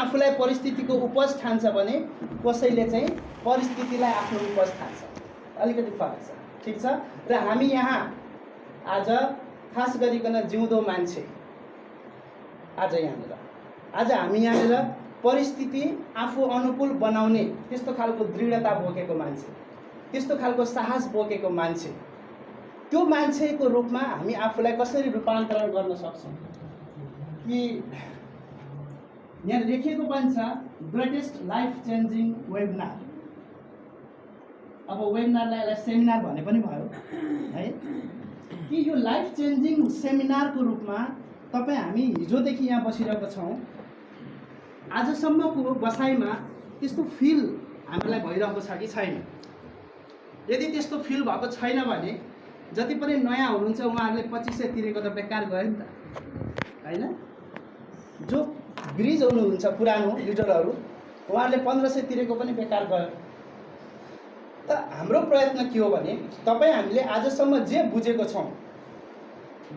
आफूलाई परिस्थितिको उपज ठान्छ भने कसैले चाहिँ परिस्थितिलाई आफ्नो उपज ठान्छ। अलिकति फरक छ, ठिक छ। र हामी यहाँ आज खास गरिकन जिउँदो मान्छे आज हामी यहाँनिर परिस्थिति आफू अनुकूल बनाउने त्यस्तो खालको दृढता बोकेको मान्छे, त्यस्तो खालको साहस बोकेको मान्छे, त्यो मान्छेको रूपमा हामी आफूलाई कसरी रूपान्तरण गर्न सक्छौँ कि यहाँ लेखिएको पनि छ ग्रेटेस्ट लाइफ चेन्जिङ वेबिनार। अब वेबिनारलाई सेमिनार भने पनि भयो है, कि यो लाइफ चेन्जिङ सेमिनारको रूपमा तपाईँ हामी हिजोदेखि यहाँ बसिरहेको छौँ, आजसम्मको बसाइमा त्यस्तो फिल हामीलाई भइरहेको छ कि छैन। यदि त्यस्तो फिल भएको छैन भने जति पनि नयाँ हुनुहुन्छ उहाँहरूले 2500 तिरेको त बेकार गयो नि त हैन। जो ब्रिज हुनुहुन्छ पुरानो लिडरहरू उहाँहरूले 1500 तिरेको पनि बेकार गयो। त हाम्रो प्रयत्न के हो भने तपाईँ हामीले आजसम्म जे बुझेको छौँ,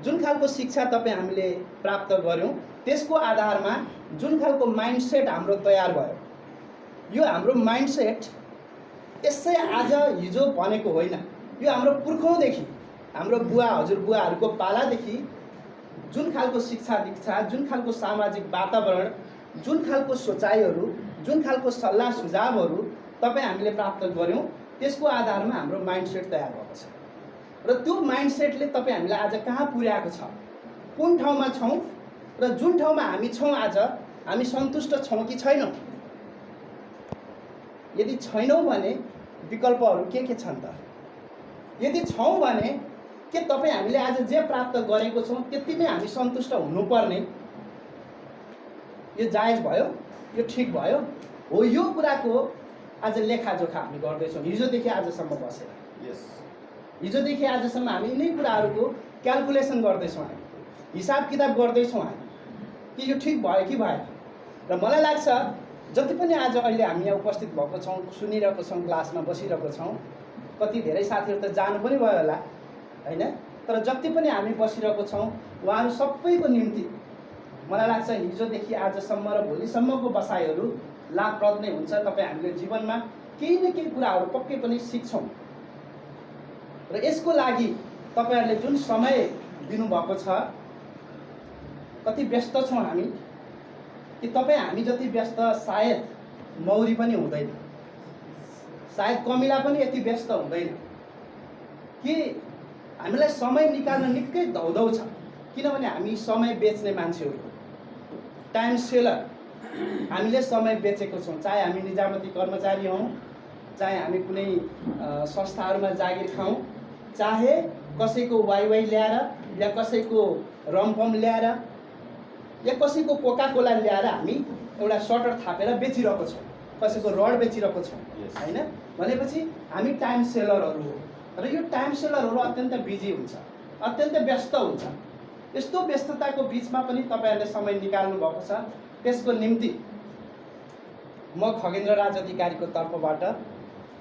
जुन खालको शिक्षा तपाईँ हामीले प्राप्त गऱ्यौँ, त्यसको आधारमा जुन खालको माइन्डसेट हाम्रो तयार भयो, यो हाम्रो माइन्डसेट यसै आज हिजो बनेको होइन। यो हाम्रो पुर्खौँदेखि, हाम्रो बुवा हजुरबुवाहरूको पालादेखि जुन खालको शिक्षा दीक्षा, जुन खालको सामाजिक वातावरण, जुन खालको सोचाइहरू, जुन खालको सल्लाह सुझावहरू तपाईँ हामीले प्राप्त गऱ्यौँ, त्यसको आधारमा हाम्रो माइन्डसेट तयार भएको छ। र त्यो माइन्डसेटले तपाईँ हामीलाई आज कहाँ पुर्याएको छ, कुन ठाउँमा छौँ र जुन ठाउँमा हामी छौँ आज हामी सन्तुष्ट छौँ कि छैनौँ। यदि छैनौँ भने विकल्पहरू के छन् त? यदि छौँ भने के तपाईँ हामीले आज जे प्राप्त गरेको छौँ त्यतिमै हामी सन्तुष्ट हुनुपर्ने? यो जायज भयो, यो ठिक भयो हो? यो कुराको आज लेखाजोखा हामी गर्दैछौँ हिजोदेखि आजसम्म बसेर। हिजोदेखि आजसम्म हामी यिनै कुराहरूको क्यालकुलेसन गर्दैछौँ, हामी हिसाब किताब गर्दैछौँ हामी कि यो ठिक भयो कि भएन। र मलाई लाग्छ जति पनि आज अहिले हामी यहाँ उपस्थित भएको छौँ, सुनिरहेको छौँ, क्लासमा बसिरहेको छौँ, कति धेरै साथीहरू त जानु पनि भयो होला हैन, तर जति पनि हामी बसिरहेको छौँ उहाँहरू सबैको निम्ति मलाई लाग्छ हिजोदेखि आजसम्म र भोलिसम्मको बसाइहरू लाभप्रद नै हुन्छ। तपाईँ हामीले जीवनमा केही न केही कुराहरू पक्कै पनि सिक्छौँ। र यसको लागि तपाईँहरूले जुन समय दिनुभएको छ, कति व्यस्त छौँ हामी कि तपाईँ हामी जति व्यस्त सायद मौरी पनि हुँदैन, सायद कमिला पनि यति व्यस्त हुँदैन कि हामीलाई समय निकाल्न निकै धौधौ छ। किनभने हामी समय बेच्ने मान्छेहरू, टाइम सेलर, हामीले समय बेचेको छौँ। चाहे हामी निजामती कर्मचारी हौँ, चाहे हामी कुनै संस्थाहरूमा जागिर खाउँ, चाहे कसैको वाइवाई ल्याएर या कसैको रमपम ल्याएर या कसैको कोका कोला ल्याएर हामी एउटा सटर थापेर बेचिरहेको छौँ, कसैको रड बेचिरहेको छौँ हैन। भनेपछि हामी टाइम सेलरहरू हो। र यो टाइम सेलरहरू अत्यन्त बिजी हुन्छ, अत्यन्त व्यस्त हुन्छ। यस्तो व्यस्तताको बिचमा पनि तपाईँहरूले समय निकाल्नु भएको छ। त्यसको निम्ति म खगेन्द्र राज अधिकारीको तर्फबाट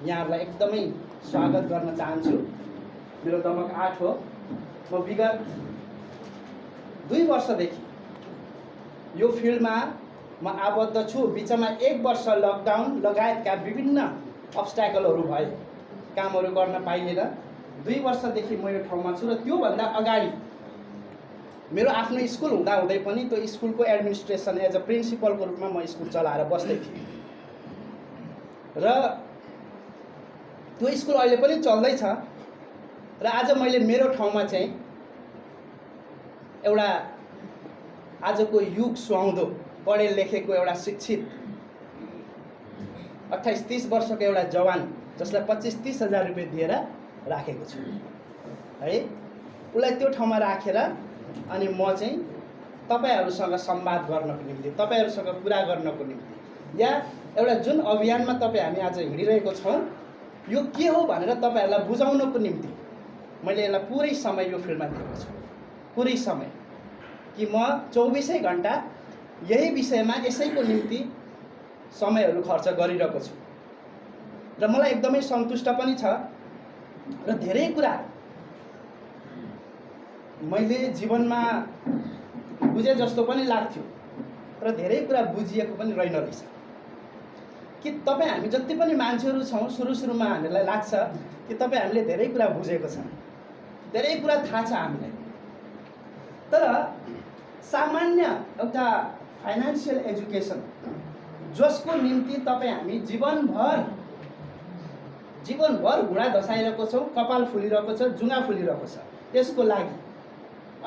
यहाँहरूलाई एकदमै स्वागत गर्न चाहन्छु। मेरो दमक 8 हो। म विगत 2 वर्षदेखि यो फिल्डमा म आबद्ध छु। बिचमा 1 वर्ष लकडाउन लगायतका विभिन्न अब्स्ट्याकलहरू भए, कामहरू गर्न पाइएन। 2 वर्षदेखि म यो ठाउँमा छु। र त्योभन्दा अगाडि मेरो आफ्नो स्कुल हुँदाहुँदै पनि त्यो स्कुलको एडमिनिस्ट्रेसन एज अ प्रिन्सिपलको रूपमा म स्कुल चलाएर बस्दै थिएँ। र त्यो स्कुल अहिले पनि चल्दैछ। र आज मैले मेरो ठाउँमा चाहिँ एउटा आजको युग सुहाउँदो पढे लेखेको एउटा शिक्षित 28-30 वर्षको एउटा जवान जसलाई 25-30 हजार रुपियाँ दिएर राखेको छु है। उसलाई त्यो ठाउँमा राखेर अनि म चाहिँ तपाईहरुसँग संवाद गर्नको निम्ति, तपाईहरुसँग कुरा गर्नको निम्ति या एउटा जुन अभियानमा हामी आज हिँडिरहेको छौं यो के हो भनेर तपाईहरुलाई बुझाउनको निम्ति मैले यसलाई पुरै समय यो फिल्डमा दिएको छु। पुरै समय कि म 24 घण्टा यही विषयमा यसैको निम्ति समयहरू खर्च गरिरहेको छु र मलाई एकदमै सन्तुष्ट पनि छ। र धेरै कुरा मैले जीवनमा बुझे जस्तो पनि लाग्थ्यो, र धेरै कुरा बुझिएको पनि रहेन रहेछ। कि तपाईँ हामी जति पनि मान्छेहरू छौँ सुरुमा हामीलाई लाग्छ कि तपाईँ हामीले धेरै कुरा बुझेको छ, धेरै कुरा थाहा छ हामीलाई, तर सामान्य एउटा फाइनान्सियल एजुकेसन जसको निम्ति तपाईँ हामी जीवनभर घुँडा धसाइरहेको छौँ, कपाल फुलिरहेको छ, जुङ्गा फुलिरहेको छ, त्यसको लागि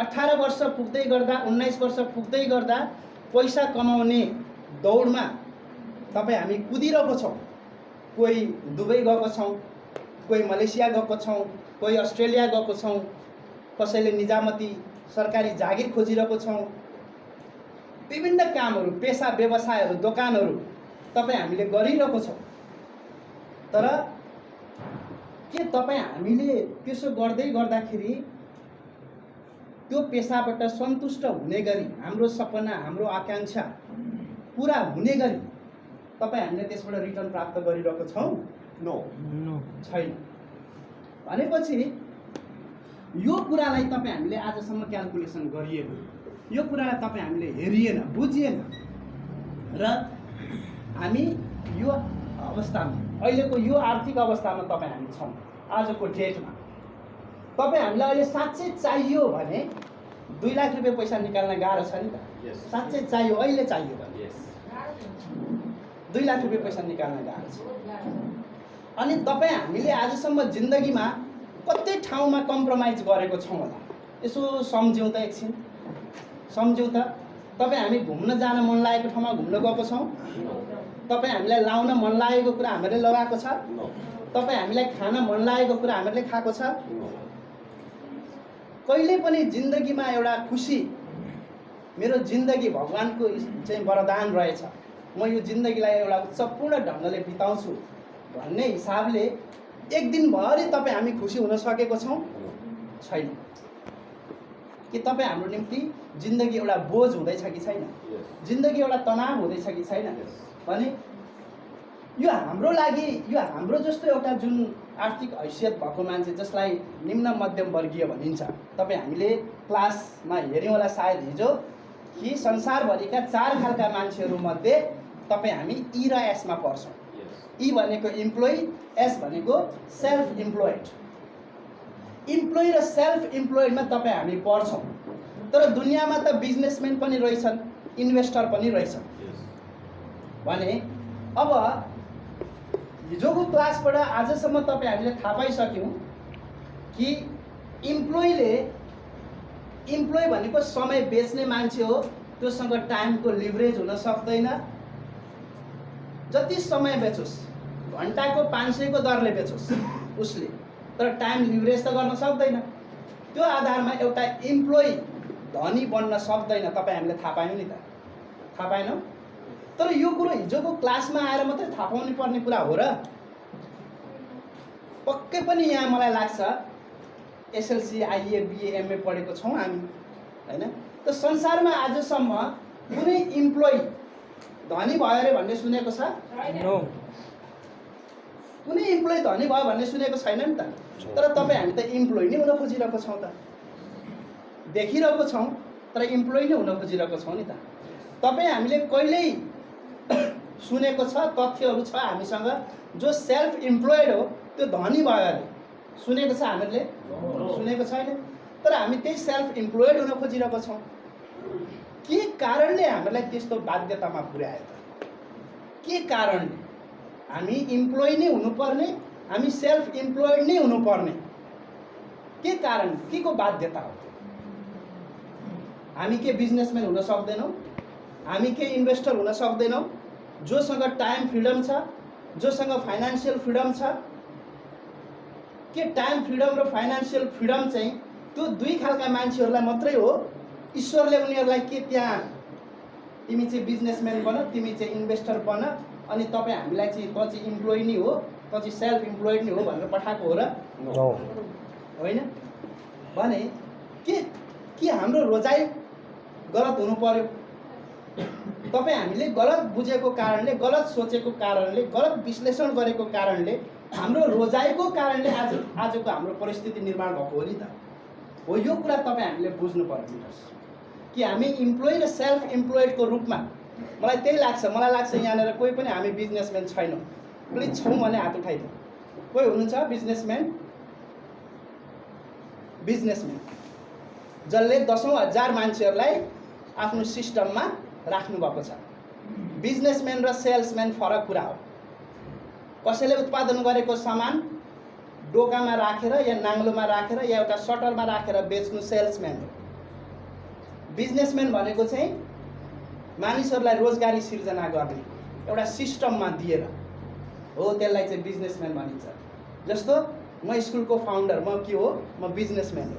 18 वर्ष पुग्दै गर्दा 19 वर्ष पुग्दै गर्दा पैसा कमाउने दौडमा तपाईँ हामी कुदिरहेको छौँ। कोही दुबई गएको छौँ, कोही मलेसिया गएको छौँ, कोही अस्ट्रेलिया गएको छौँ, कसैले निजामती सरकारी जागिर खोजिरहेको छौँ। विभिन्न कामहरू, पेसा व्यवसायहरू, दोकानहरू तपाईँ हामीले गरिरहेको छौँ। तर के तपाईँ हामीले त्यसो गर्दै गर्दाखेरि त्यो पेसाबाट सन्तुष्ट हुने गरी हाम्रो सपना, हाम्रो आकाङ्क्षा पुरा हुने गरी तपाईँ हामीले त्यसबाट रिटर्न प्राप्त गरिरहेको छौँ? नो, छैन। भनेपछि यो कुरालाई तपाईँ हामीले आजसम्म क्याल्कुलेसन गरिएन, यो कुरालाई तपाईँ हामीले हेरिएन, बुझिएन र हामी यो अवस्थामा, अहिलेको यो आर्थिक अवस्थामा तपाईँ हामी छौँ। आजको डेटमा तपाईँ हामीलाई अहिले साँच्चै चाहियो भने 2 लाख रुपियाँ पैसा निकाल्न गाह्रो छ नि त। साँच्चै चाहियो, अहिले चाहियो भने 2 लाख रुपियाँ पैसा निकाल्न गाह्रो छ। अनि तपाईँ हामीले आजसम्म जिन्दगीमा कति ठाउँमा कम्प्रोमाइज गरेको छौँ होला, यसो सम्झौँ त, एकछिन सम्झौँ त। तपाईँ हामी घुम्न जान मन लागेको ठाउँमा घुम्न गएको छौँ? तपाईँ हामीलाई लाउन मन लागेको कुरा हामीले लगाएको छ? तपाईँ हामीलाई खान मन लागेको कुरा हामीले खाएको छ? कहिले पनि जिन्दगीमा एउटा खुसी, मेरो जिन्दगी भगवानको चाहिँ वरदान रहेछ, म यो जिन्दगीलाई एउटा उत्सवपूर्ण ढङ्गले बिताउँछु भन्ने हिसाबले एक दिनभरि तपाईँ हामी खुसी हुन सकेको छौँ? छैन। कि तपाईँ हाम्रो निम्ति जिन्दगी एउटा बोझ हुँदैछ कि छैन? जिन्दगी एउटा तनाव हुँदैछ कि छैन? भने यो हाम्रो लागि, यो हाम्रो जस्तो एउटा जुन आर्थिक हैसियत भएको मान्छे जसलाई निम्न मध्यम वर्गीय भनिन्छ, तपाईँ हामीले क्लासमा हेऱ्यौँ होला सायद हिजो कि संसारभरिका 4 खालका मान्छेहरू मध्ये तपाईँ हामी ई र एसमा पर्छौँ। ई भनेको इम्प्लोइ, एस भनेको सेल्फ इम्प्लोइड। इम्प्लोइ र सेल्फ इम्प्लोइडमा तपाईँ हामी पर्छौँ। तर दुनियाँमा त बिजनेसम्यान पनि रहेछन्, इन्भेस्टर पनि रहेछन्। भने अब हिजोको क्लासबाट आजसम्म तपाईँ हामीले थाहा पाइसक्यौँ कि इम्प्लोइ भनेको समय बेच्ने मान्छे हो, त्योसँग टाइमको लिभरेज हुन सक्दैन। जति समय बेचोस्, घन्टाको 500 को दरले बेचोस् उसले, तर टाइम लिभरेज त गर्न सक्दैन। त्यो आधारमा एउटा इम्प्लोइ धनी बन्न सक्दैन। तपाईँ हामीले थाहा पायौँ नि त, थाहा पाएनौँ? तर यो कुरो हिजोको क्लासमा आएर मात्रै थाहा पाउनु पर्ने कुरा हो र? पक्कै पनि यहाँ मलाई लाग्छ एसएलसी, आइए, बिए, एमए पढेको छौँ हामी, हैन? त संसारमा आजसम्म कुनै इम्प्लोइ धनी भयो अरे भन्ने सुनेको छ? कुनै इम्प्लोइ धनी भयो भन्ने सुनेको छैन नि त। तर तपाईँ हामी त इम्प्लोइ नै हुन खोजिरहेको छौँ त, देखिरहेको छौँ, तर इम्प्लोइ नै हुन खोजिरहेको छौँ नि त। तपाईँ हामीले कहिल्यै सुनेको छ, तथ्यहरू छ हामीसँग, जो सेल्फ इम्प्लोइड हो त्यो धनी भयो अरे सुनेको छ हामीले? सुनेको छैन। तर हामी त्यही सेल्फ इम्प्लोइड हुन खोजिरहेको छौँ। के कारणले हामीलाई त्यस्तो बाध्यतामा पुर्यायो त? के कारणले हामी इम्प्लोइ नै हुनुपर्ने, हामी सेल्फ इम्प्लोइड नै हुनुपर्ने? के कारण, के को बाध्यता हो? हामी के बिजनेसम्यान हुन सक्दैनौँ? हामी के इन्भेस्टर हुन सक्दैनौँ? जोसँग टाइम फ्रिडम छ, जोसँग फाइनान्सियल फ्रिडम छ? के टाइम फ्रिडम र फाइनान्सियल फ्रिडम चाहिँ त्यो 2 खालका मान्छेहरूलाई मात्रै हो? ईश्वरले उनीहरूलाई के त्यहाँ तिमी चाहिँ बिजनेसम्यान बन, तिमी चाहिँ इन्भेस्टर बन, अनि तपाईँ हामीलाई चाहिँ त चाहिँ इम्प्लोइ नै हो, त चाहिँ सेल्फ इम्प्लोइड नै हो भनेर पठाएको हो र? होइन। भने के हाम्रो रोजाइ गलत हुनु पर्यो? तपाईँ हामीले गलत बुझेको कारणले, गलत सोचेको कारणले, गलत विश्लेषण गरेको कारणले, हाम्रो रोजाइको कारणले आजको हाम्रो परिस्थिति निर्माण भएको हो नि त। हो यो कुरा तपाईँ हामीले बुझ्नु पर्यो कि हामी इम्प्लोइ र सेल्फ इम्प्लोइडको रूपमा मलाई त्यही लाग्छ। मलाई लाग्छ यहाँनिर कोही पनि हामी बिजनेसम्यान छैनौँ। प्लिज छौँ भने हात उठाइदिउँ। कोही हुनुहुन्छ बिजनेसम्यान जसले 10,000 मान्छेहरूलाई आफ्नो सिस्टममा राख्नुभएको छ। बिजनेसम्यान र सेल्सम्यान फरक कुरा हो। कसैले उत्पादन गरेको सामान डोकामा राखेर या नाङ्लोमा राखेर या एउटा सटरमा राखेर बेच्नु सेल्सम्यान हो। बिजनेसम्यान भनेको चाहिँ मानिसहरूलाई रोजगारी सिर्जना गर्ने एउटा सिस्टममा दिएर हो, त्यसलाई चाहिँ बिजनेसम्यान भनिन्छ। जस्तो म स्कुलको फाउन्डर, म के हो, म बिजनेसम्यान हो।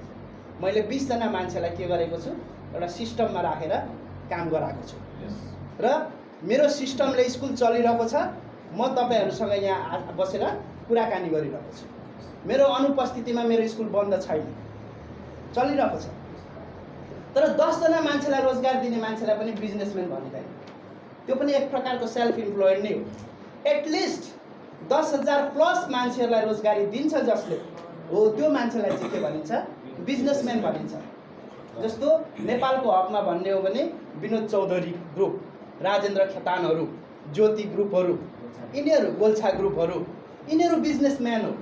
मैले 20 जना मान्छेलाई के गरेको छु, एउटा सिस्टममा राखेर काम गराएको छु र मेरो सिस्टमले स्कुल चलिरहेको छ। म तपाईहरुसँग यहाँ बसेर कुराकानी गरिरहेको छु। मेरो अनुपस्थितिमा मेरो स्कुल बन्द छैन, चलिरहेको छ। तर 10 जना मान्छेलाई रोजगार दिने मान्छेलाई पनि बिजनेसम्यान भनिदैन। त्यो पनि एक प्रकारको सेल्फ इम्प्लोयड नै हो। एटलिस्ट 10,000 प्लस मान्छेहरूलाई रोजगारी दिन्छ जसले हो, त्यो मान्छेलाई चाहिँ के भनिन्छ, बिजनेसम्यान भनिन्छ। जस्तो नेपालको हकमा भन्ने हो भने विनोद चौधरी ग्रुप, राजेन्द्र खेतानहरू, ज्योति ग्रुपहरू, यिनीहरू गोल्छा ग्रुपहरू, यिनीहरू बिजनेसम्यान हो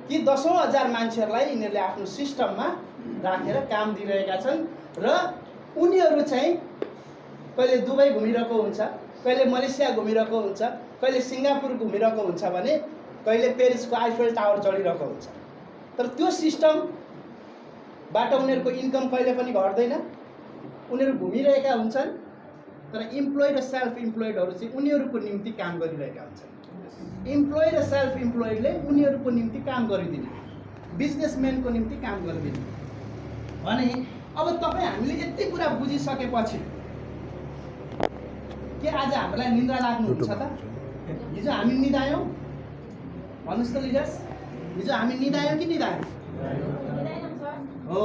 कि 10,000 मान्छेहरूलाई यिनीहरूले आफ्नो सिस्टममा राखेर काम दिइरहेका छन् र उनीहरू चाहिँ कहिले दुबई घुमिरहेको हुन्छ, कहिले मलेसिया घुमिरहेको हुन्छ, कहिले सिङ्गापुर घुमिरहेको हुन्छ भने कहिले पेरिसको आइफेल टावर चढिरहेको हुन्छ। तर त्यो सिस्टमबाट उनीहरूको इन्कम कहिले पनि घट्दैन। उनीहरू घुमिरहेका हुन्छन्, तर इम्प्लोइ र सेल्फ इम्प्लोइडहरू चाहिँ उनीहरूको निम्ति काम गरिरहेका हुन्छन्। इम्प्लोइ र सेल्फ इम्प्लोइडले उनीहरूको निम्ति काम गरिदिने, बिजनेसम्यानको निम्ति काम गरिदिने भने अब तपाईँ हामीले यति कुरा बुझिसकेपछि के आज हामीलाई निन्द्रा लाग्नुहुन्छ त? हिजो हामी निदायौँ भन्नुहोस् त लिडर्स, हिजो हामी निदायौँ कि निदायौँ? हो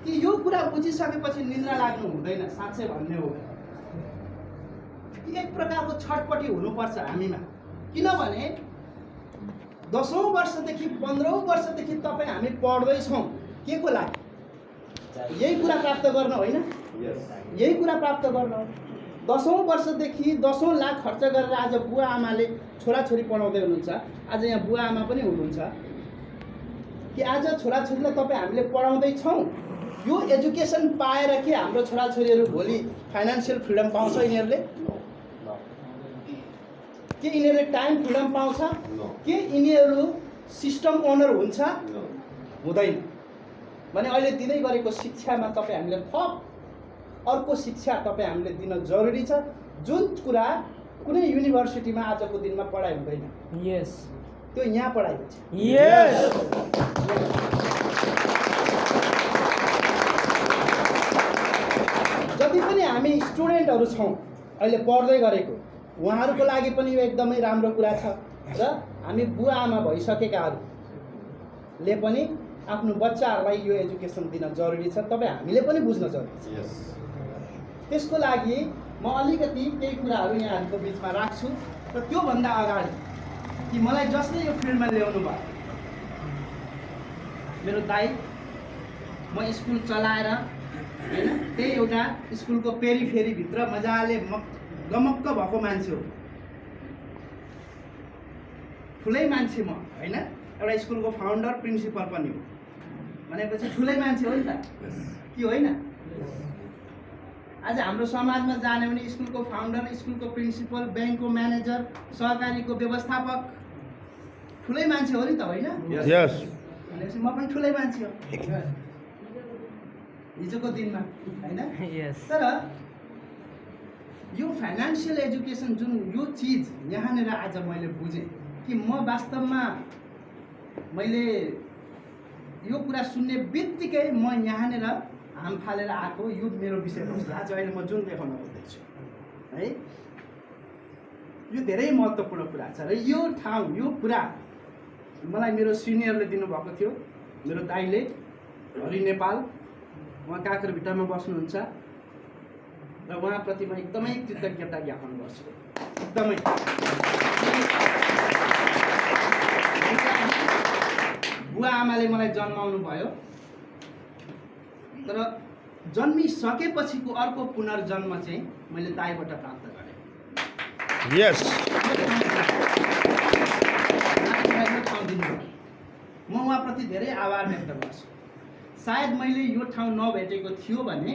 कि यो कुरा बुझिसकेपछि निन्द्रा लाग्नु हुँदैन? साँच्चै भन्ने हो कि एक प्रकारको छटपटी हुनुपर्छ हामीमा। किनभने 10औं वर्षदेखि 15औं वर्षदेखि तपाईँ हामी पढ्दैछौँ के को लागि? यही कुरा प्राप्त गर्न होइन? यही कुरा प्राप्त गर्न हो। 10औं वर्षदेखि 10औं लाख खर्च गरेर आज बुवा आमाले छोराछोरी पढाउँदै हुनुहुन्छ। आज यहाँ बुवा आमा पनि हुनुहुन्छ कि आज छोराछोरीलाई तपाईँ हामीले पढाउँदैछौँ। यो एजुकेसन पाएर के हाम्रो छोराछोरीहरू भोलि फाइनान्सियल फ्रिडम पाउँछ? यिनीहरूले के यिनीहरूले टाइम फ्रिडम पाउँछ? के यिनीहरू सिस्टम ओनर हुन्छ? हुँदैन। भने अहिले दिँदै गरेको शिक्षामा तपाईँ हामीले थप अर्को शिक्षा तपाईँ हामीले दिन जरुरी छ, जुन कुरा कुनै युनिभर्सिटीमा आजको दिनमा पढाइ हुँदैन। यस, त्यो यहाँ पढाइ हुन्छ। यस, जति पनि हामी स्टुडेन्टहरू छौँ अहिले पढ्दै गरेको, उहाँहरूको लागि पनि यो एकदमै राम्रो कुरा छ र हामी बुवा आमा भइसकेकाहरूले पनि आफ्नो बच्चाहरूलाई यो एजुकेसन दिन जरुरी छ। तपाईँ हामीले पनि बुझ्न जरुरी छ। त्यसको लागि म अलिकति केही कुराहरू यहाँहरूको बिचमा राख्छु र त्योभन्दा अगाडि कि मलाई जसले यो फिल्डमा ल्याउनु भयो, मेरो दाइ, म स्कुल चलाएर होइन त्यही एउटा स्कुलको पेरिफेरीभित्र मजाले गमक्क भएको मान्छे हो। ठुलै मान्छे म होइन, एउटा स्कुलको फाउन्डर प्रिन्सिपल पनि हो भनेपछि ठुलै मान्छे हो नि त, कि होइन? आज हाम्रो समाजमा जाने भने स्कुलको फाउन्डर, स्कुलको प्रिन्सिपल, ब्याङ्कको म्यानेजर, सहकारीको व्यवस्थापक ठुलै मान्छे हो नि त, होइन? यस, भनेपछि म पनि ठुलै मान्छे हो हिजोको दिनमा, होइन? तर यो फाइनान्सियल एजुकेसन जुन यो चिज यहाँनिर आज मैले बुझेँ कि म वास्तवमा मैले यो कुरा सुन्ने बित्तिकै म यहाँनिर हाम फालेर आएको यो मेरो विषयवस्तु आज अहिले म जुन देखाउन खोज्दैछु है, यो धेरै महत्त्वपूर्ण कुरा छ र यो ठाउँ, यो कुरा मलाई मेरो सिनियरले दिनुभएको थियो, मेरो दाइले, हरि नेपाल। उहाँ काँक्रेभिट्टामा बस्नुहुन्छ र उहाँप्रति म एकदमै कृतज्ञता ज्ञापन गर्छु। एकदमै बुवा आमाले मलाई जन्माउनु भयो, तर जन्मिसकेपछिको अर्को पुनर्जन्म चाहिँ मैले दाइबाट प्राप्त गरेँ। यस म उहाँप्रति धेरै आभार व्यक्त गर्छु। सायद मैले यो ठाउँ नभेटेको थियो भने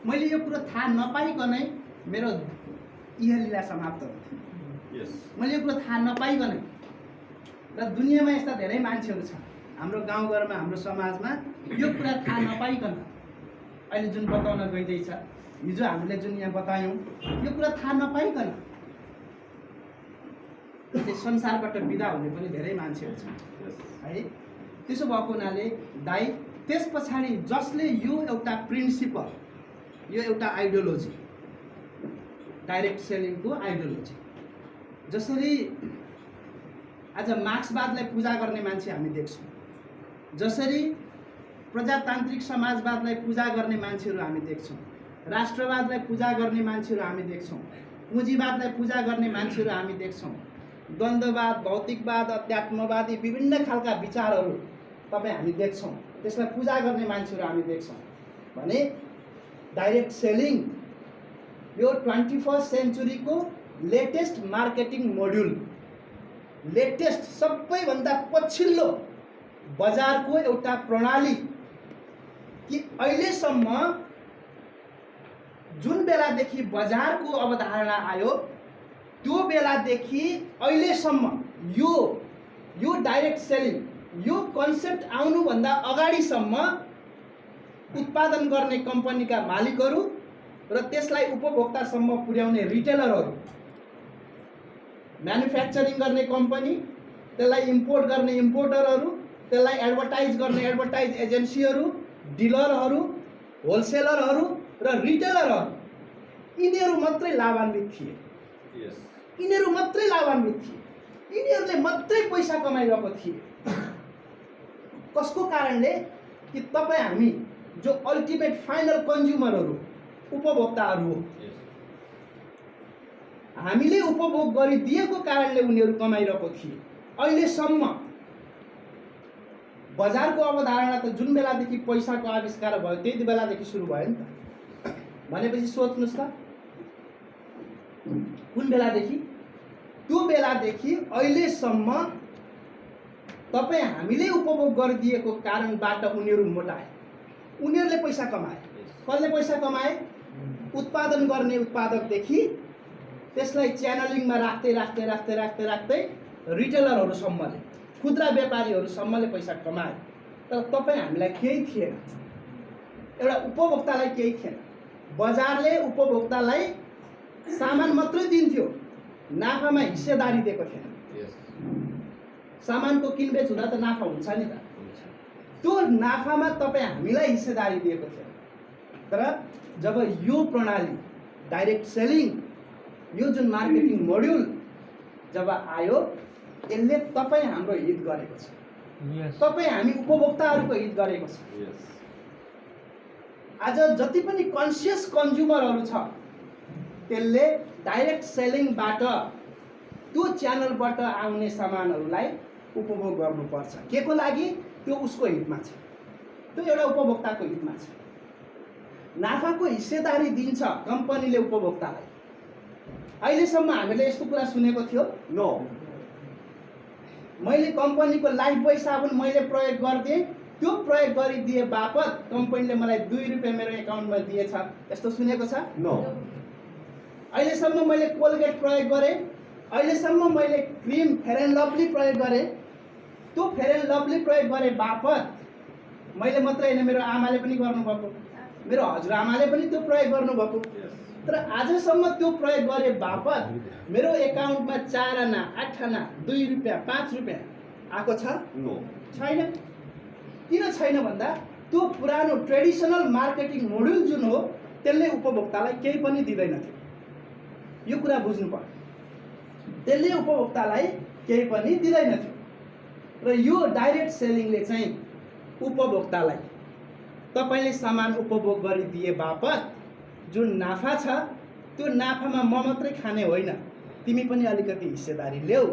मैले यो कुरो थाहा नपाइकनै मेरो इहलीला समाप्त हुन्थ्यो। मैले यो कुरो थाहा नपाइकनै, र दुनियाँमा यस्ता धेरै मान्छेहरू छन् हाम्रो गाउँघरमा, हाम्रो समाजमा यो कुरा थाहा नपाइकन अहिले जुन बताउन गइँदैछ, हिजो हामीले जुन यहाँ बतायौँ, यो कुरा थाहा नपाइकन संसारबाट बिदा हुने पनि धेरै मान्छेहरू छन् है। त्यसो भएको हुनाले दाइ त्यस पछाडि जसले यो एउटा प्रिन्सिपल, यो एउटा आइडियोलोजी, डाइरेक्ट सेलिङको आइडियोलोजी, जसरी आज मार्क्सवादलाई पूजा गर्ने मान्छे हामी देख्छौँ, जसरी प्रजातान्त्रिक समाजवादलाई पूजा गर्ने मान्छेहरू हामी देख्छौँ, राष्ट्रवादलाई पूजा गर्ने मान्छेहरू हामी देख्छौँ, पुँजीवादलाई पूजा गर्ने मान्छेहरू हामी देख्छौँ, द्वन्द्ववाद, भौतिकवाद, अध्यात्मवादी विभिन्न खालका विचारहरू हामी देख्छौँ, त्यसलाई पूजा गर्ने मान्छेहरू हामी देख्छौँ भने डाइरेक्ट सेलिङ यो 21st सेन्चुरीको लेटेस्ट मार्केटिङ मोड्युल, लेटेस्ट सबैभन्दा पछिल्लो बजारको एउटा प्रणाली कि अहिलेसम्म जुन बेलादेखि बजारको अवधारणा आयो त्यो बेलादेखि अहिलेसम्म यो डाइरेक्ट सेलिङ, यो कन्सेप्ट आउनुभन्दा अगाडिसम्म उत्पादन गर्ने कम्पनीका मालिकहरू र त्यसलाई उपभोक्तासम्म पुर्याउने रिटेलरहरू, म्यानुफ्याक्चरिङ गर्ने कम्पनी, त्यसलाई इम्पोर्ट गर्ने इम्पोर्टरहरू, त्यसलाई एडभर्टाइज गर्ने एडभर्टाइज एजेन्सीहरू, डिलरहरू, होलसेलरहरू र रिटेलरहरू, यिनीहरू मात्रै लाभान्वित थिए। यिनीहरू मात्रै लाभान्वित थिए, यिनीहरूले मात्रै पैसा कमाइरहेको थिए। कसको कारणले? कि तपाईँ हामी जो अल्टिमेट फाइनल कन्ज्युमरहरू, उपभोक्ताहरू हो, हामीले उपभोग गरिदिएको कारणले उनीहरू कमाइरहेको थिए। अहिलेसम्म बजारको अवधारणा त जुन बेलादेखि पैसाको आविष्कार भयो त्यति बेलादेखि सुरु भयो नि त। भनेपछि सोच्नुहोस् त कुन बेलादेखि? त्यो बेलादेखि अहिलेसम्म तपाईँ हामीले उपभोग गरिदिएको कारणबाट उनीहरू मोटाए, उनीहरूले पैसा कमाए। कसले पैसा कमाए? उत्पादन गर्ने उत्पादकदेखि त्यसलाई च्यानलिङमा राख्दै राख्दै राख्दै राख्दै राख्दै रिटेलरहरूसम्मले, खुद्रा व्यापारीहरूसम्मले पैसा कमाए। तर तपाईँ हामीलाई केही थिएन, एउटा उपभोक्तालाई केही थिएन। बजारले उपभोक्तालाई सामान मात्रै दिन्थ्यो, नाफामा हिस्सेदारी दिएको थिएन। सामानको किनबेच हुँदा त नाफा हुन्छ नि त, त्यो नाफामा तपाईँ हामीलाई हिस्सेदारी दिएको थियो। तर जब यो प्रणाली डाइरेक्ट सेलिङ, यो जुन मार्केटिङ मोड्युल जब आयो, यसले तपाईँ हाम्रो हित गरेको छ, तपाईँ हामी उपभोक्ताहरूको हित गरेको छ। आज जति पनि कन्सियस कन्ज्युमरहरू छ त्यसले डाइरेक्ट सेलिङबाट, त्यो च्यानलबाट आउने सामानहरूलाई उपभोग गर्नुपर्छ। के को लागि? त्यो उसको हितमा छ, त्यो एउटा उपभोक्ताको हितमा छ। नाफाको हिस्सेदारी दिन्छ कम्पनीले उपभोक्तालाई। अहिलेसम्म हामीले यस्तो कुरा सुनेको थियो? नो। मैले कम्पनीको लाइफ बोय साबुन मैले प्रयोग गरिदिएँ, त्यो प्रयोग गरिदिए बापत कम्पनीले मलाई 2 रुपियाँ मेरो एकाउन्टमा दिएछ, यस्तो सुनेको छ? नो। अहिलेसम्म मैले कोलगेट प्रयोग गरेँ, अहिलेसम्म मैले क्रिम फेयर एन्ड लभली प्रयोग गरेँ, त्यो फेयर एन्ड लभली प्रयोग गरे बापत मैले मात्रै होइन, मेरो आमाले पनि गर्नुभएको, मेरो हजुरआमाले पनि त्यो प्रयोग गर्नुभएको। तर आजसम्म त्यो प्रयोग गरे बापत मेरो एकाउन्टमा 4 आना, 8 आना, 2 रुपियाँ, 5 रुपियाँ आएको छ? नो, छैन। किन छैन भन्दा त्यो पुरानो ट्रेडिसनल मार्केटिङ मोड्युल जुन हो त्यसले उपभोक्तालाई केही पनि दिँदैन थियो। यो कुरा बुझ्नु पर्यो, त्यसले उपभोक्तालाई केही पनि दिँदैन थियो। र यो डाइरेक्ट सेलिङले चाहिँ उपभोक्तालाई तपाईले सामान उपभोग गरिदिए बापत जुन नाफा छ, त्यो नाफामा म मात्रै खाने होइन, तिमी पनि अलिकति हिस्सेदारी ल्याऊ,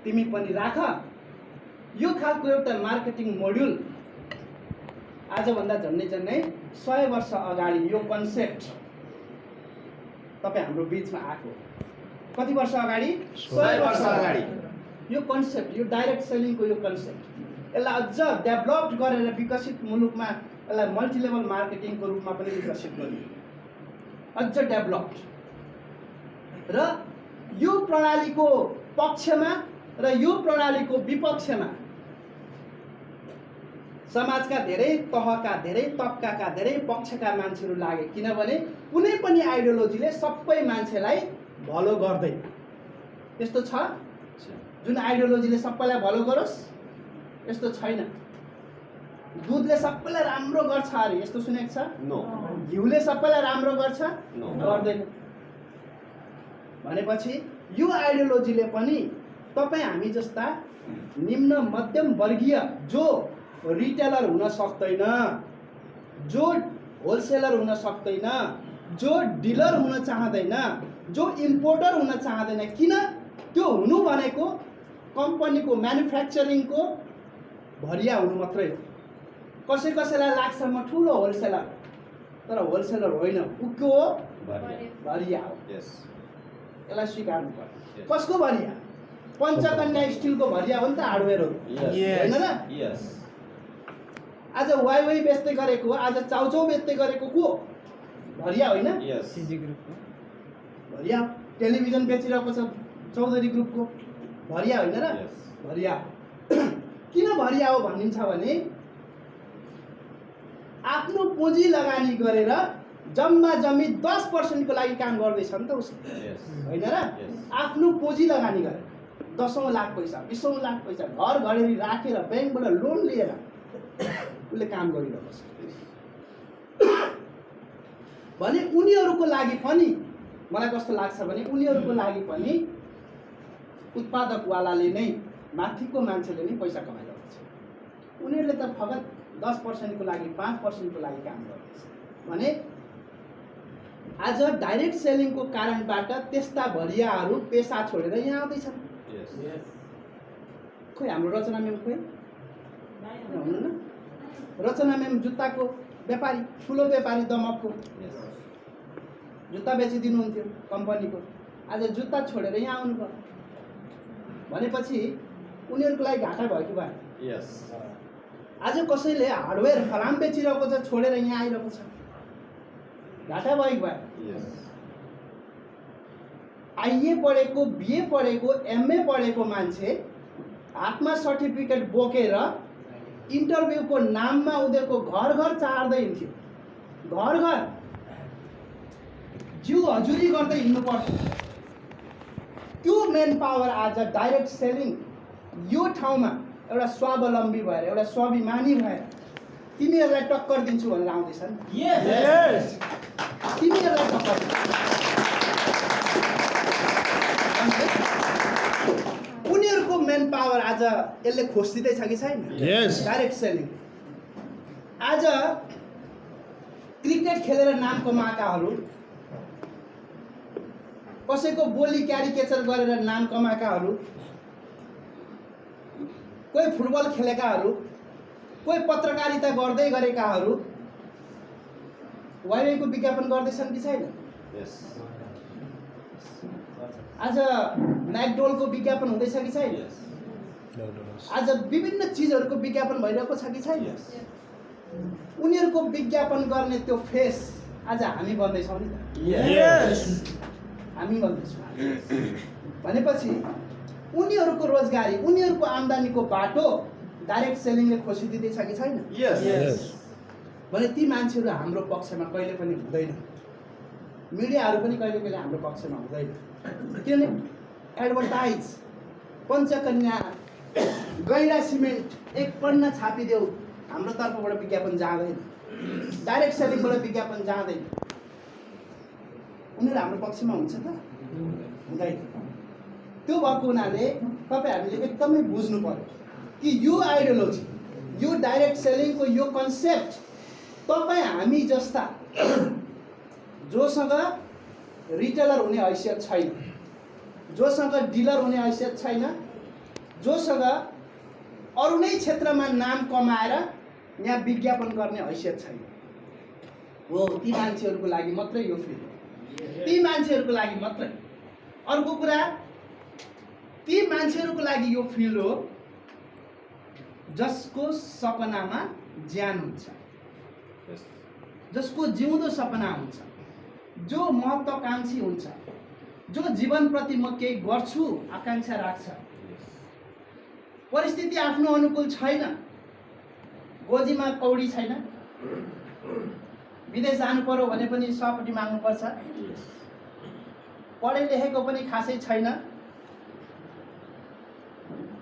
तिमी पनि राख। यो खालको एउटा मार्केटिङ मोड्युल आजभन्दा झन्डै 100 वर्ष अगाडि यो कन्सेप्ट तपाईँ हाम्रो बिचमा आएको। कति वर्ष अगाडि? 100 वर्ष अगाडि यो कन्सेप्ट, यो डाइरेक्ट सेलिङको यो कन्सेप्ट यसलाई अझ डेभलप्ड गरेर विकसित मुलुकमा यसलाई मल्टिलेभल मार्केटिङको रूपमा पनि विकसित गरियो, अझ डेभलप्ड। र यो प्रणालीको पक्षमा र यो प्रणालीको विपक्षमा समाजका धेरै तहका, धेरै तबकाका, धेरै पक्षका मान्छेहरू लागे। किनभने कुनै पनि आइडियोलोजीले सबै मान्छेलाई भलो गर्दैन। यस्तो छ जुन आइडियोलोजीले सबैलाई भलो गरोस्? यस्तो छैन। दुधले सबैलाई राम्रो गर्छ अरे यस्तो सुनेको छ? नो। घिउले सबैलाई राम्रो गर्छ? नो। गर्दैन। भनेपछि यो आइडियोलोजीले पनि तपाईँ हामी जस्ता निम्न मध्यम वर्गीय जो रिटेलर हुन सक्दैन, जो होलसेलर हुन सक्दैन, जो डिलर हुन चाहँदैन, जो इम्पोर्टर हुन चाहँदैन, किन? त्यो हुनु भनेको कम्पनीको म्यानुफ्याक्चरिङको भरिया हुनु मात्रै हो। कसैलाई लाग्छ म ठुलो होलसेलर, तर होलसेलर होइन, ऊ को हो? भरिया हो। यसलाई स्वीकार्नु पर्यो। कसको भरिया? पञ्चकन्या स्टिलको भरिया हो नि त, हार्डवेयर हो होइन र? आज वाइवाई बेच्दै गरेको, आज चाउचाउ बेच्दै गरेको को? भरिया होइन? भरिया। टेलिभिजन बेचिरहेको छ चौधरी ग्रुपको, भरिया होइन र? भरिया। किन भरिया हो भनिन्छ भने आफ्नो पुँजी लगानी गरेर जम्मा जम्मी 10% को लागि काम गर्दैछ नि त उसले, होइन र? आफ्नो पुँजी लगानी गरेर 10औं लाख पैसा, 20औं लाख पैसा घर घडेरी राखेर ब्याङ्कबाट लोन लिएर उसले काम गरिरहेको छ भने उनीहरूको लागि पनि मलाई कस्तो लाग्छ भने उनीहरूको लागि पनि उत्पादकवालाले नै, माथिको मान्छेले नै पैसा कमाइरहेको छ। उनीहरूले त फगत 10% को लागि, 5% को लागि काम गर्दैछ भने आज डाइरेक्ट सेलिङको कारणबाट त्यस्ता भरियाहरू पेसा छोडेर यहाँ आउँदैछन्। खोइ हाम्रो रचना म्याम खोइ हुनुहुन्न? रचना म्याम जुत्ताको व्यापारी, ठुलो व्यापारी दमकको जुत्ता बेचिदिनुहुन्थ्यो कम्पनीको, आज जुत्ता छोडेर यहाँ आउनुभयो भनेपछि उनीहरूको लागि घाटा भयो कि भएन? आज कसैले हार्डवेयर फलाम बेचिरहेको छ, छोडेर यहाँ आइरहेको छ, घाटा भयो कि भएन? आइए पढेको, बिए पढेको, एमए पढेको मान्छे हातमा सर्टिफिकेट बोकेर इन्टरभ्यूको नाममा उनीहरूको घर घर चार्दै हिँड्थ्यो, घर घर जिउ हजुरी गर्दै हिँड्नु पर्छ। त्यो मेन पावर आज डाइरेक्ट सेलिङ यो ठाउँमा एउटा स्वावलम्बी भएर, एउटा स्वाभिमानी भएर तिमीहरूलाई टक्कर दिन्छु भनेर आउँदैछन्। तिमीहरूलाई टक्कर उनीहरूको मेन पावर आज यसले खोजिदिँदैछ कि छैन? Direct selling. आज क्रिकेट खेलेर नाम कमाएकाहरू, कसैको बोली क्यारिकेचर गरेर नाम कमाएकाहरू, कोही फुटबल खेलेकाहरू, कोही पत्रकारिता गर्दै गरेकाहरू वाइवाईको विज्ञापन गर्दैछन् कि छैन? आज म्याकडोनल्डको विज्ञापन हुँदैछ कि छैन? आज विभिन्न चिजहरूको विज्ञापन भइरहेको छ कि छैन? उनीहरूको विज्ञापन गर्ने त्यो फेस आज हामी बन्दैछौँ नि त। हामी बन्दैछौँ भनेपछि उनीहरूको रोजगारी, उनीहरूको आम्दानीको बाटो डाइरेक्ट सेलिङले खोसिदिँदैछ कि छैन? भने ती मान्छेहरू हाम्रो पक्षमा कहिले पनि हुँदैन, मिडियाहरू पनि कहिले कहिले हाम्रो पक्षमा हुँदैन। किनभने एडभर्टाइज पञ्चकन्या, गैरा सिमेन्ट एक पन्ना छापिदेऊ, हाम्रो तर्फबाट विज्ञापन जाँदैन, डाइरेक्ट सेलिङबाट विज्ञापन जाँदैन। उनीहरू हाम्रो पक्षमा हुन्छ त? हुँदैन। त्यो भएको हुनाले तपाईँ हामीले एकदमै बुझ्नु पर्यो कि यो आइडियोलोजी, यो डाइरेक्ट सेलिङको यो कन्सेप्ट तपाईँ हामी जस्ता जोसँग रिटेलर हुने हैसियत छैन, जोसँग डिलर हुने हैसियत छैन, जोसँग अरू नै क्षेत्रमा नाम कमाएर यहाँ विज्ञापन गर्ने हैसियत छैन हो। ती मान्छेहरूको लागि मात्रै यो फिल्ड हो, ती मान्छेहरूको लागि मात्रै। अर्को कुरा, ती मान्छेहरूको लागि यो फिल्ड हो जसको सपनामा ज्यान हुन्छ, जसको जिउँदो सपना हुन्छ, जो महत्त्वाकांक्षी हुन्छ, जो जीवनप्रति म केही गर्छु आकाङ्क्षा राख्छ। परिस्थिति आफ्नो अनुकूल छैन, गोजीमा कौडी छैन, विदेश जानु पर्यो भने पनि सपटी माग्नुपर्छ, पढे लेखेको पनि खासै छैन,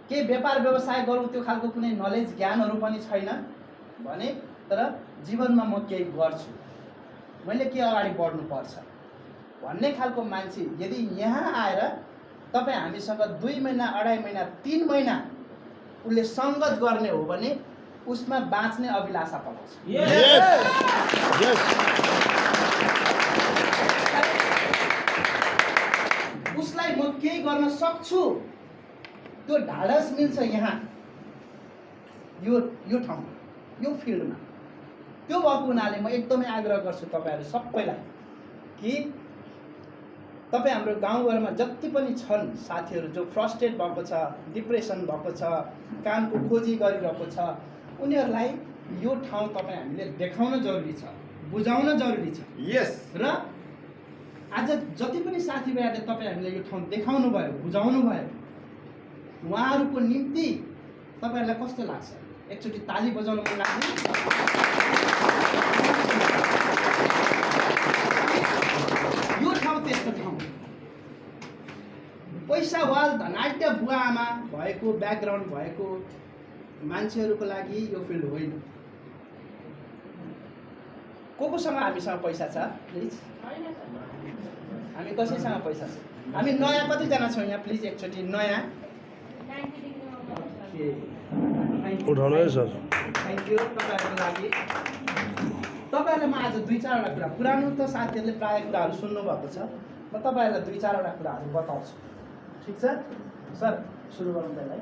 के व्यापार व्यवसाय गरौँ त्यो खालको कुनै नलेज ज्ञानहरू पनि छैन भने, तर जीवनमा म केही गर्छु, मैले के अगाडि बढ्नुपर्छ भन्ने खालको मान्छे यदि यहाँ आएर तपाईँ हामीसँग 2 महिना, 2.5 महिना, 3 महिना उसले सङ्गत गर्ने हो भने उसमा बाँच्ने अभिलाषा पलाउँछ। उसलाई म केही गर्न सक्छु त्यो ढाडस मिल्छ यहाँ यो ठाउँमा, यो फिल्डमा। त्यो भएको हुनाले म एकदमै आग्रह गर्छु तपाईँहरू सबैलाई कि तपाईँ हाम्रो गाउँघरमा जति पनि छन् साथीहरू जो फ्रस्ट्रेट भएको छ, डिप्रेसन भएको छ, कामको खोजी गरिरहेको छ, उनीहरूलाई यो ठाउँ तपाईँ हामीले देखाउन जरुरी छ, बुझाउन जरुरी छ। र आज जति पनि साथीभाइहरूले तपाईँ हामीले यो ठाउँ देखाउनु भयो, बुझाउनु भयो, उहाँहरूको निम्ति तपाईँहरूलाई कस्तो लाग्छ? एकचोटि ताली बजाउन मन लाग्छ। यो ठाउँ त्यस्तो ठाउँ, पैसावाल धनाढ्य बुवा आमा भएको, ब्याकग्राउन्ड भएको मान्छेहरूको लागि यो फिल्ड होइन। कोसँग हामीसँग पैसा छ प्लिज? हामी कसैसँग पैसा छ? हामी नयाँ कतिजना छौँ यहाँ? प्लिज एकचोटि नयाँ। उठाउनु है सर। थ्याङ्क यू तपाईँहरूको लागि। तपाईँहरूलाई म आज 2-4वटा कुरा, पुरानो त साथीहरूले प्रायः कुराहरू सुन्नुभएको छ, म तपाईँहरूलाई 2-4वटा कुराहरू बताउँछु। ठिक छ सर, सुरु गरौँ त्यसलाई।